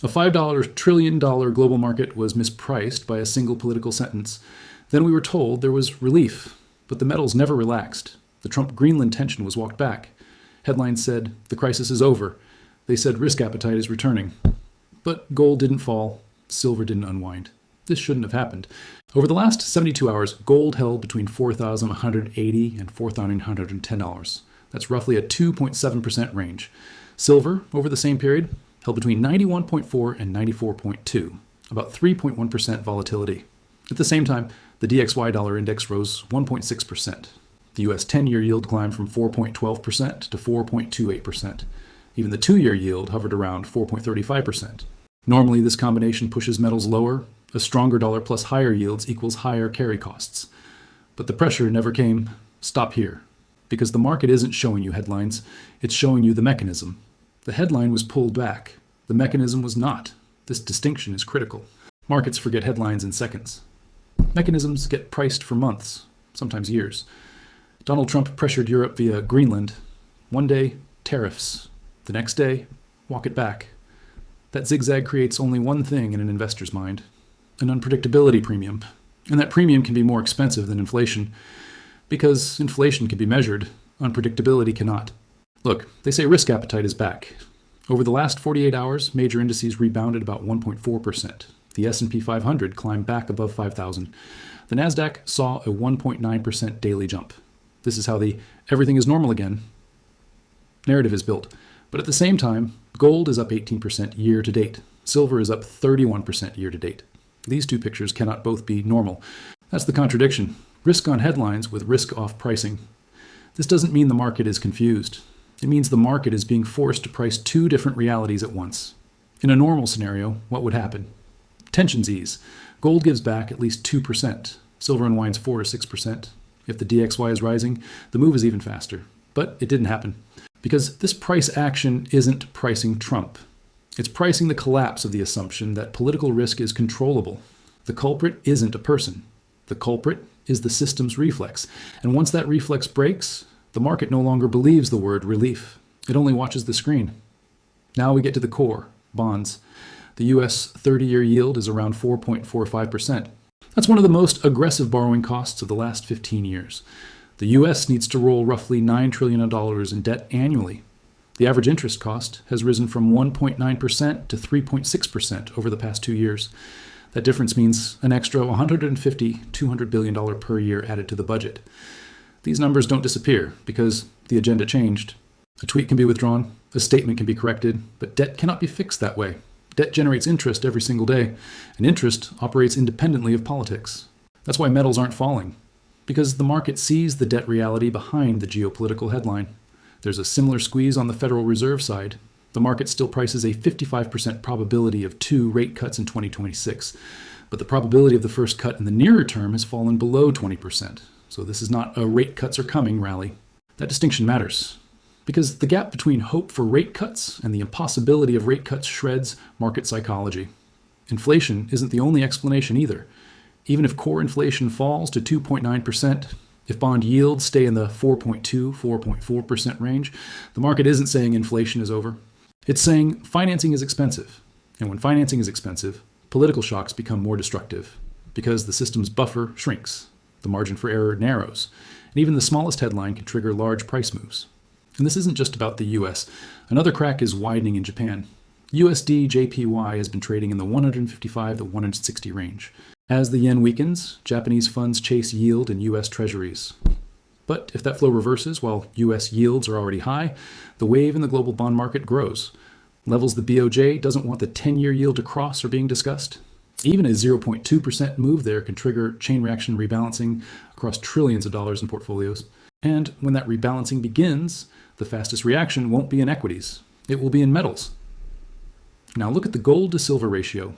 A $5 trillion global market was mispriced by a single political sentence. Then we were told there was relief, but the metals never relaxed. The Trump-Greenland tension was walked back. Headlines said, the crisis is over. They said risk appetite is returning. But gold didn't fall, silver didn't unwind. This shouldn't have happened. Over the last 72 hours, gold held between $4,180 and $4,910. That's roughly a 2.7% range. Silver, over the same period, held between 91.4 and 94.2, about 3.1% volatility. At the same time, the DXY dollar index rose 1.6%. The US 10-year yield climbed from 4.12% to 4.28%. Even the 2-year yield hovered around 4.35%. Normally, this combination pushes metals lower. A stronger dollar plus higher yields equals higher carry costs. But the pressure never came. Stop here. Because the market isn't showing you headlines, it's showing you the mechanism. The headline was pulled back. The mechanism was not. This distinction is critical. Markets forget headlines in seconds. Mechanisms get priced for months, sometimes years. Donald Trump pressured Europe via Greenland. One day, tariffs. The next day, walk it back. That zigzag creates only one thing in an investor's mind: an unpredictability premium. And that premium can be more expensive than inflation. Because inflation can be measured, unpredictability cannot. Look, they say risk appetite is back. Over the last 48 hours, major indices rebounded about 1.4%. The S&P 500 climbed back above 5,000. The Nasdaq saw a 1.9% daily jump. This is how the everything is normal again narrative is built. But at the same time, gold is up 18% year to date. Silver is up 31% year to date. These two pictures cannot both be normal. That's the contradiction. Risk on headlines with risk off pricing. This doesn't mean the market is confused. It means the market is being forced to price two different realities at once. In a normal scenario, what would happen? Tensions ease. Gold gives back at least 2%. Silver unwinds 4 to 6%. If the DXY is rising, the move is even faster. But it didn't happen. Because this price action isn't pricing Trump. It's pricing the collapse of the assumption that political risk is controllable. The culprit isn't a person. The culprit is the system's reflex. And once that reflex breaks, the market no longer believes the word relief. It only watches the screen. Now we get to the core, bonds. The US 30-year yield is around 4.45%. That's one of the most aggressive borrowing costs of the last 15 years. The US needs to roll roughly $9 trillion in debt annually. The average interest cost has risen from 1.9% to 3.6% over the past 2 years. That difference means an extra $200 billion per year added to the budget. These numbers don't disappear because the agenda changed. A tweet can be withdrawn, a statement can be corrected, but debt cannot be fixed that way. Debt generates interest every single day, and interest operates independently of politics. That's why metals aren't falling, because the market sees the debt reality behind the geopolitical headline. There's a similar squeeze on the Federal Reserve side. The market still prices a 55% probability of 2 rate cuts in 2026, but the probability of the first cut in the nearer term has fallen below 20%. So this is not a rate cuts are coming rally. That distinction matters, because the gap between hope for rate cuts and the impossibility of rate cuts shreds market psychology. Inflation isn't the only explanation either. Even if core inflation falls to 2.9%, if bond yields stay in the 4.4% range, the market isn't saying inflation is over. It's saying financing is expensive. And when financing is expensive, political shocks become more destructive because the system's buffer shrinks, the margin for error narrows, and even the smallest headline can trigger large price moves. And this isn't just about the US. Another crack is widening in Japan. USD JPY has been trading in the 155 to 160 range. As the yen weakens, Japanese funds chase yield in US treasuries. But if that flow reverses while US yields are already high, the wave in the global bond market grows. Levels the BOJ doesn't want the 10-year yield to cross are being discussed. Even a 0.2% move there can trigger chain reaction rebalancing across trillions of dollars in portfolios. And when that rebalancing begins, the fastest reaction won't be in equities. It will be in metals. Now look at the gold to silver ratio.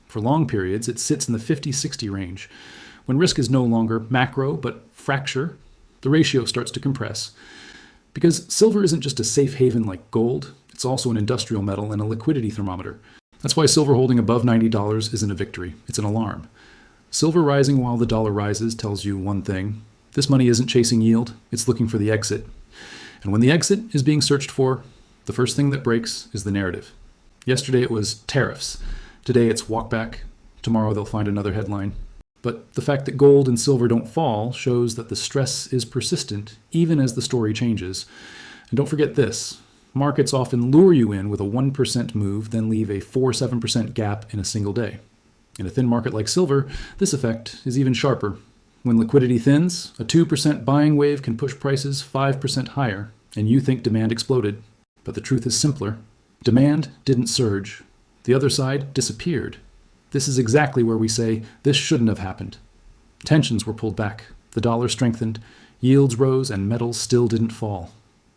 For long periods, it sits in the 50-60 range. When risk is no longer macro, but fracture, the ratio starts to compress. Because silver isn't just a safe haven like gold, it's also an industrial metal and a liquidity thermometer. That's why silver holding above $90 isn't a victory, it's an alarm. Silver rising while the dollar rises tells you one thing. This money isn't chasing yield, it's looking for the exit. And when the exit is being searched for, the first thing that breaks is the narrative. Yesterday it was tariffs. Today it's walk back. Tomorrow they'll find another headline. But the fact that gold and silver don't fall shows that the stress is persistent even as the story changes. And don't forget this. Markets often lure you in with a 1% move, then leave a 4-7% gap in a single day. In a thin market like silver, this effect is even sharper. When liquidity thins, a 2% buying wave can push prices 5% higher, and you think demand exploded. But the truth is simpler. Demand didn't surge. The other side disappeared. This is exactly where we say this shouldn't have happened. Tensions were pulled back, the dollar strengthened, yields rose, and metals still didn't fall.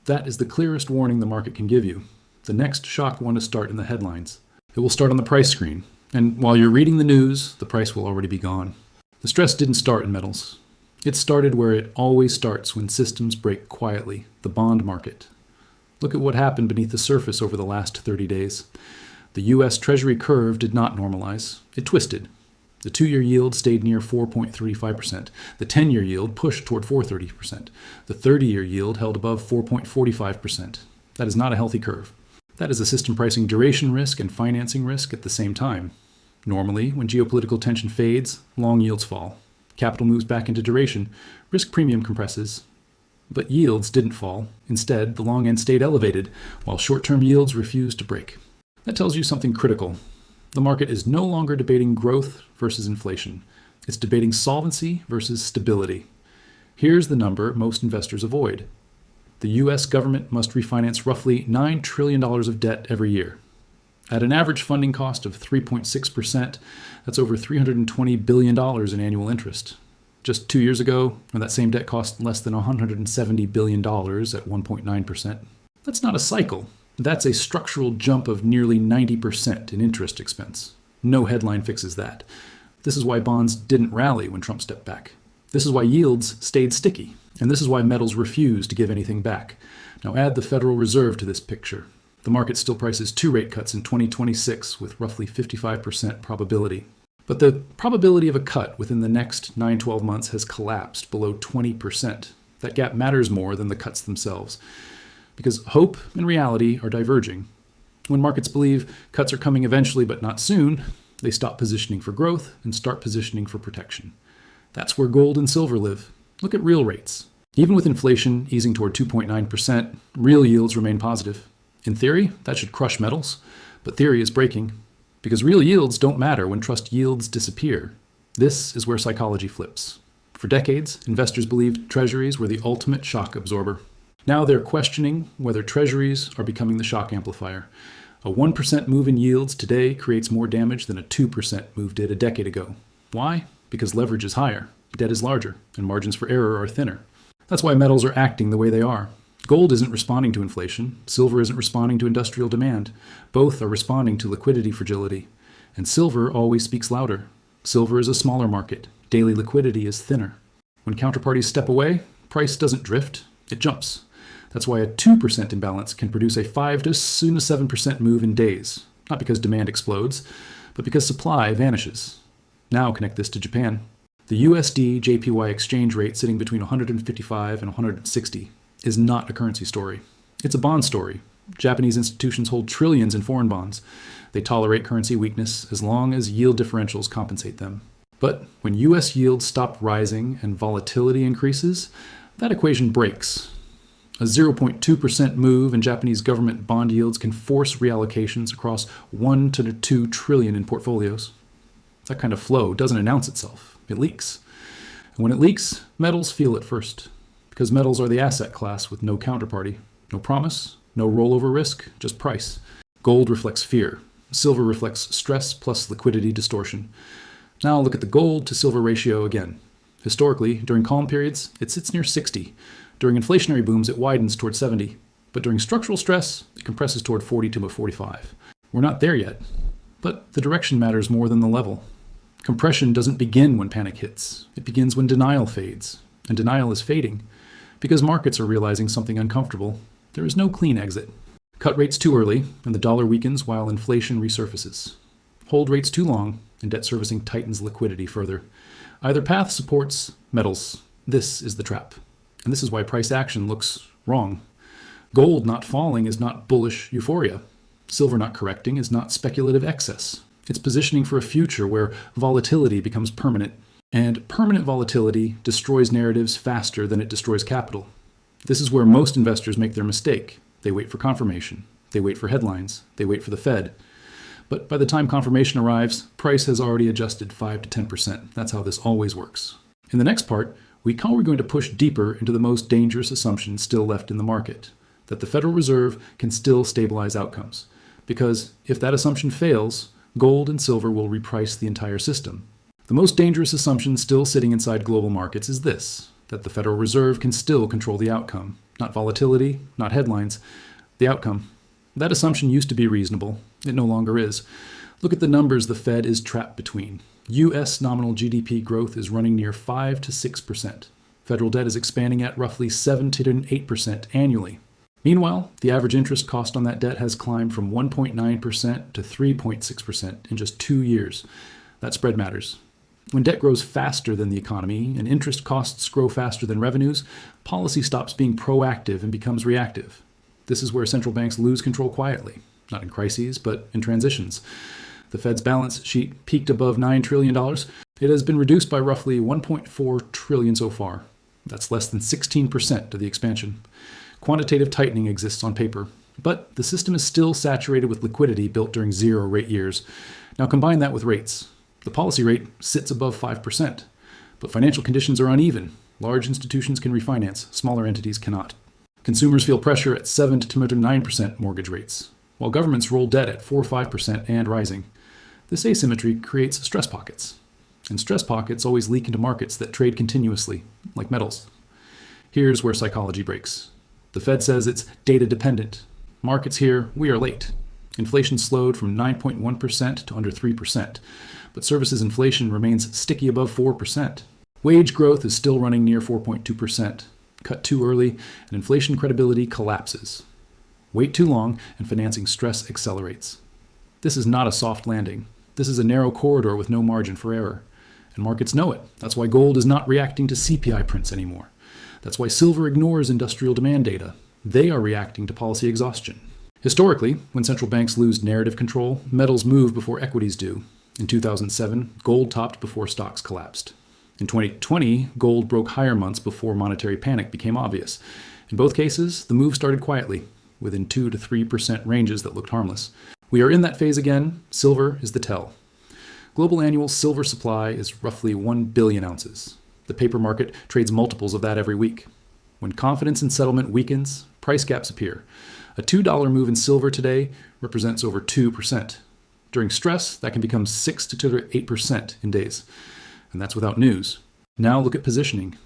That is the clearest warning the market can give you. The next shock won't start in the headlines. It will start on the price screen, and while you're reading the news, the price will already be gone. The stress didn't start in metals. It started where it always starts when systems break quietly, the bond market. Look at what happened beneath the surface over the last 30 days. The U.S. Treasury curve did not normalize. It twisted. The 2-year yield stayed near 4.35%. The 10-year yield pushed toward 4.30%. The 30-year yield held above 4.45%. That is not a healthy curve. That is a system pricing duration risk and financing risk at the same time. Normally, when geopolitical tension fades, long yields fall. Capital moves back into duration. Risk premium compresses. But yields didn't fall. Instead, the long end stayed elevated, while short-term yields refused to break. That tells you something critical. The market is no longer debating growth versus inflation. It's debating solvency versus stability. Here's the number most investors avoid. The U.S. government must refinance roughly $9 trillion of debt every year. At an average funding cost of 3.6%, that's over $320 billion in annual interest. Just 2 years ago, when that same debt cost less than $170 billion at 1.9%. That's not a cycle. That's a structural jump of nearly 90% in interest expense. No headline fixes that. This is why bonds didn't rally when Trump stepped back. This is why yields stayed sticky. And this is why metals refused to give anything back. Now add the Federal Reserve to this picture. The market still prices 2 rate cuts in 2026 with roughly 55% probability. But the probability of a cut within the next 9-12 months has collapsed below 20%. That gap matters more than the cuts themselves, because hope and reality are diverging. When markets believe cuts are coming eventually but not soon, they stop positioning for growth and start positioning for protection. That's where gold and silver live. Look at real rates. Even with inflation easing toward 2.9%, real yields remain positive. In theory, that should crush metals, but theory is breaking. Because real yields don't matter when trust yields disappear. This is where psychology flips. For decades, investors believed treasuries were the ultimate shock absorber. Now they're questioning whether treasuries are becoming the shock amplifier. A 1% move in yields today creates more damage than a 2% move did a decade ago. Why? Because leverage is higher, debt is larger, and margins for error are thinner. That's why metals are acting the way they are. Gold isn't responding to inflation. Silver isn't responding to industrial demand. Both are responding to liquidity fragility. And silver always speaks louder. Silver is a smaller market. Daily liquidity is thinner. When counterparties step away, price doesn't drift, it jumps. That's why a 2% imbalance can produce a 5 to soon to 7% move in days. Not because demand explodes, but because supply vanishes. Now connect this to Japan. The USD JPY exchange rate sitting between 155 and 160 is not a currency story. It's a bond story. Japanese institutions hold trillions in foreign bonds. They tolerate currency weakness as long as yield differentials compensate them. But when US yields stop rising and volatility increases, that equation breaks. A 0.2% move in Japanese government bond yields can force reallocations across 1 to 2 trillion in portfolios. That kind of flow doesn't announce itself. It leaks. And when it leaks, metals feel it first. Because metals are the asset class with no counterparty. No promise, no rollover risk, just price. Gold reflects fear. Silver reflects stress plus liquidity distortion. Now look at the gold to silver ratio again. Historically, during calm periods, it sits near 60. During inflationary booms, it widens toward 70. But during structural stress, it compresses toward 40 to 45. We're not there yet. But the direction matters more than the level. Compression doesn't begin when panic hits. It begins when denial fades. And denial is fading. Because markets are realizing something uncomfortable, there is no clean exit. Cut rates too early, and the dollar weakens while inflation resurfaces. Hold rates too long, and debt servicing tightens liquidity further. Either path supports metals. This is the trap. And this is why price action looks wrong. Gold not falling is not bullish euphoria. Silver not correcting is not speculative excess. It's positioning for a future where volatility becomes permanent. And permanent volatility destroys narratives faster than it destroys capital. This is where most investors make their mistake. They wait for confirmation. They wait for headlines. They wait for the Fed. But by the time confirmation arrives, price has already adjusted 5 to 10%. That's how this always works. In the next part, we're going to push deeper into the most dangerous assumption still left in the market, that the Federal Reserve can still stabilize outcomes. Because if that assumption fails, gold and silver will reprice the entire system. The most dangerous assumption still sitting inside global markets is this, that the Federal Reserve can still control the outcome. Not volatility, not headlines, the outcome. That assumption used to be reasonable. It no longer is. Look at the numbers the Fed is trapped between. U.S. nominal GDP growth is running near 5 to 6%. Federal debt is expanding at roughly 7 to 8% annually. Meanwhile, the average interest cost on that debt has climbed from 1.9% to 3.6% in just 2 years. That spread matters. When debt grows faster than the economy and interest costs grow faster than revenues, policy stops being proactive and becomes reactive. This is where central banks lose control quietly, not in crises, but in transitions. The Fed's balance sheet peaked above $9 trillion. It has been reduced by roughly $1.4 trillion so far. That's less than 16% of the expansion. Quantitative tightening exists on paper, but the system is still saturated with liquidity built during zero-rate years. Now combine that with rates. The policy rate sits above 5%, but financial conditions are uneven. Large institutions can refinance, smaller entities cannot. Consumers feel pressure at 7 to 9% mortgage rates, while governments roll debt at 4 or 5% and rising. This asymmetry creates stress pockets, and stress pockets always leak into markets that trade continuously, like metals. Here's where psychology breaks. The Fed says it's data dependent. Markets here, we are late. Inflation slowed from 9.1% to under 3%, but services inflation remains sticky above 4%. Wage growth is still running near 4.2%. Cut too early, and inflation credibility collapses. Wait too long, and financing stress accelerates. This is not a soft landing. This is a narrow corridor with no margin for error. And markets know it. That's why gold is not reacting to CPI prints anymore. That's why silver ignores industrial demand data. They are reacting to policy exhaustion. Historically, when central banks lose narrative control, metals move before equities do. In 2007, gold topped before stocks collapsed. In 2020, gold broke higher months before monetary panic became obvious. In both cases, the move started quietly, within 2 to 3% ranges that looked harmless. We are in that phase again. Silver is the tell. Global annual silver supply is roughly 1 billion ounces. The paper market trades multiples of that every week. When confidence in settlement weakens, price gaps appear. A $2 move in silver today represents over 2%. During stress, that can become 6 to 8% in days. And that's without news. Now look at positioning.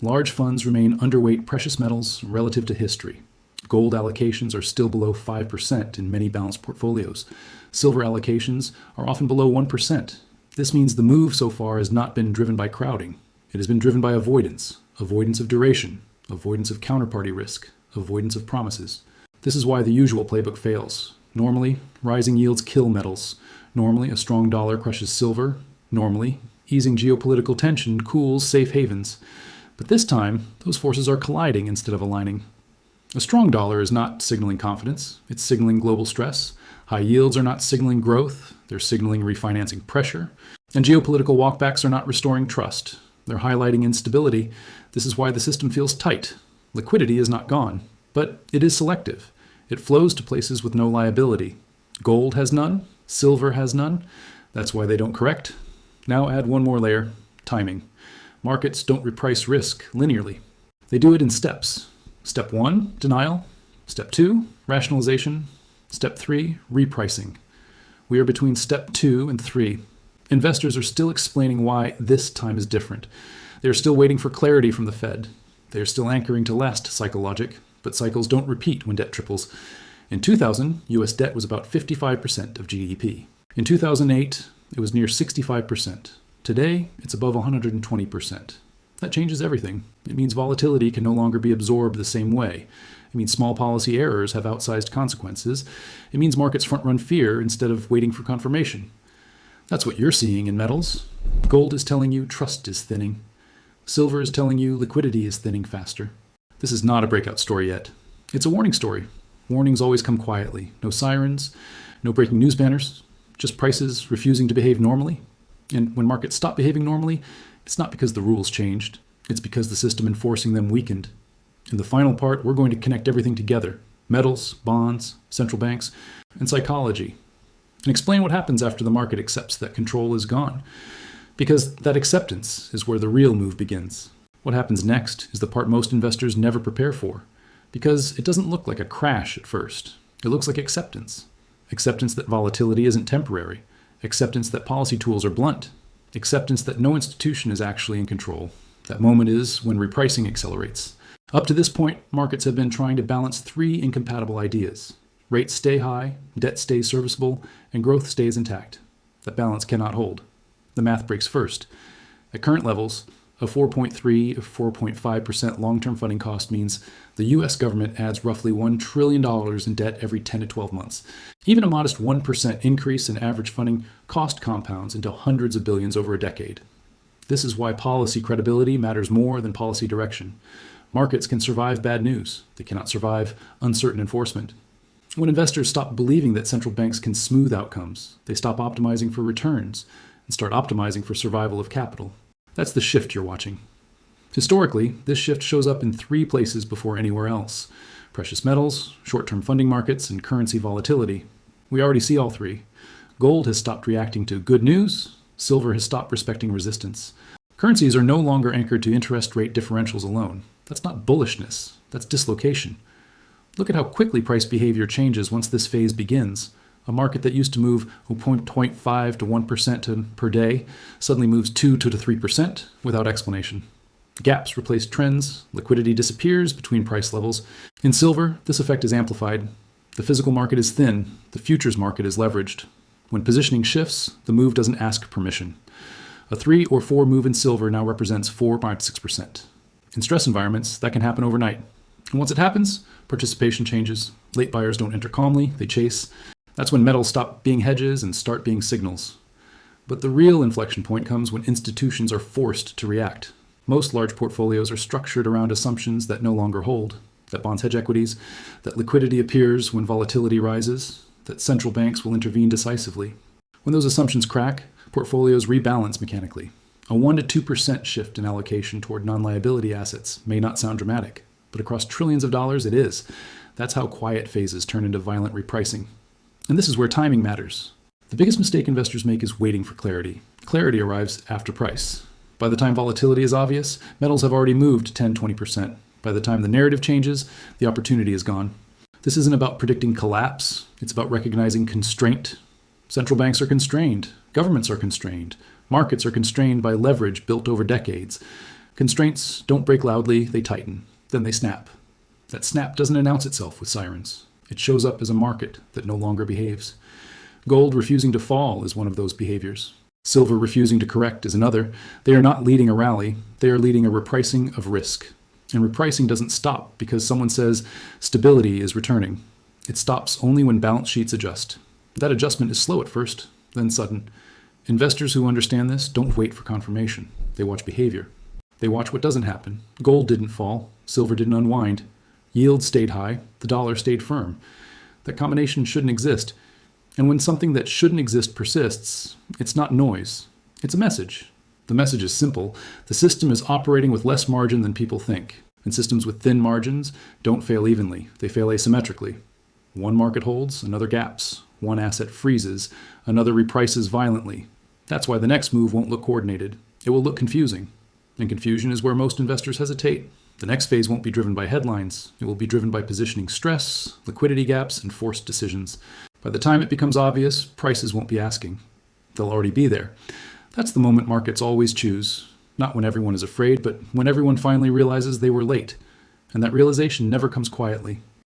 Large funds remain underweight precious metals relative to history. Gold allocations are still below 5% in many balanced portfolios. Silver allocations are often below 1%. This means the move so far has not been driven by crowding. It has been driven by avoidance of duration, avoidance of counterparty risk, avoidance of promises. This is why the usual playbook fails. Normally, rising yields kill metals. Normally, a strong dollar crushes silver. Normally, easing geopolitical tension cools safe havens. But this time, those forces are colliding instead of aligning. A strong dollar is not signaling confidence. It's signaling global stress. High yields are not signaling growth. They're signaling refinancing pressure. And geopolitical walkbacks are not restoring trust. They're highlighting instability. This is why the system feels tight. Liquidity is not gone, but it is selective. It flows to places with no liability. Gold has none. Silver has none. That's why they don't correct. Now add one more layer, timing. Markets don't reprice risk linearly. They do it in steps. Step 1, denial. Step 2, rationalization. Step 3, repricing. We are between step 2 and 3. Investors are still explaining why this time is different. They are still waiting for clarity from the Fed. They are still anchoring to last cycle logic, but cycles don't repeat when debt triples. In 2000, U.S. debt was about 55% of GDP. In 2008, it was near 65%. Today, it's above 120%. That changes everything. It means volatility can no longer be absorbed the same way. It means small policy errors have outsized consequences. It means markets front-run fear instead of waiting for confirmation. That's what you're seeing in metals. Gold is telling you trust is thinning. Silver is telling you liquidity is thinning faster. This is not a breakout story yet. It's a warning story. Warnings always come quietly. No sirens, no breaking news banners, just prices refusing to behave normally. And when markets stop behaving normally, it's not because the rules changed. It's because the system enforcing them weakened. In the final part, we're going to connect everything together: metals, bonds, central banks, and psychology, and explain what happens after the market accepts that control is gone. Because that acceptance is where the real move begins. What happens next is the part most investors never prepare for, because it doesn't look like a crash at first. It looks like acceptance. Acceptance that volatility isn't temporary. Acceptance that policy tools are blunt. Acceptance that no institution is actually in control. That moment is when repricing accelerates. Up to this point, markets have been trying to balance three incompatible ideas. Rates stay high, debt stays serviceable, and growth stays intact. That balance cannot hold. The math breaks first. At current levels, a 4.3 or 4.5% long-term funding cost means the U.S. government adds roughly $1 trillion in debt every 10 to 12 months. Even a modest 1% increase in average funding cost compounds into hundreds of billions over a decade. This is why policy credibility matters more than policy direction. Markets can survive bad news. They cannot survive uncertain enforcement. When investors stop believing that central banks can smooth outcomes, they stop optimizing for returns and start optimizing for survival of capital. That's the shift you're watching. Historically, this shift shows up in three places before anywhere else: precious metals, short-term funding markets, and currency volatility. We already see all three. Gold has stopped reacting to good news. Silver has stopped respecting resistance. Currencies are no longer anchored to interest rate differentials alone. That's not bullishness. That's dislocation. Look at how quickly price behavior changes once this phase begins. A market that used to move 0.5 to 1% per day suddenly moves 2 to 3% without explanation. Gaps replace trends. Liquidity disappears between price levels. In silver, this effect is amplified. The physical market is thin. The futures market is leveraged. When positioning shifts, the move doesn't ask permission. A 3 or 4 move in silver now represents 4, 5, 6%. In stress environments, that can happen overnight. And once it happens, participation changes. Late buyers don't enter calmly, they chase. That's when metals stop being hedges and start being signals. But the real inflection point comes when institutions are forced to react. Most large portfolios are structured around assumptions that no longer hold: that bonds hedge equities, that liquidity appears when volatility rises, that central banks will intervene decisively. When those assumptions crack, portfolios rebalance mechanically. A 1 to 2% shift in allocation toward non-liability assets may not sound dramatic, but across trillions of dollars it is. That's how quiet phases turn into violent repricing. And this is where timing matters. The biggest mistake investors make is waiting for clarity. Clarity arrives after price. By the time volatility is obvious, metals have already moved 10, 20%. By the time the narrative changes, the opportunity is gone. This isn't about predicting collapse. It's about recognizing constraint. Central banks are constrained. Governments are constrained. Markets are constrained by leverage built over decades. Constraints don't break loudly, they tighten. Then they snap. That snap doesn't announce itself with sirens. It shows up as a market that no longer behaves. Gold refusing to fall is one of those behaviors. Silver refusing to correct is another. They are not leading a rally. They are leading a repricing of risk. And repricing doesn't stop because someone says stability is returning. It stops only when balance sheets adjust. That adjustment is slow at first, then sudden. Investors who understand this don't wait for confirmation. They watch behavior. They watch what doesn't happen. Gold didn't fall. Silver didn't unwind. Yields stayed high. The dollar stayed firm. That combination shouldn't exist. And when something that shouldn't exist persists, it's not noise. It's a message. The message is simple. The system is operating with less margin than people think. And systems with thin margins don't fail evenly. They fail asymmetrically. One market holds, another gaps. One asset freezes, another reprices violently. That's why the next move won't look coordinated. It will look confusing. And confusion is where most investors hesitate. The next phase won't be driven by headlines. It will be driven by positioning stress, liquidity gaps, and forced decisions. By the time it becomes obvious, prices won't be asking. They'll already be there. That's the moment markets always choose. Not when everyone is afraid, but when everyone finally realizes they were late. And that realization never comes quietly.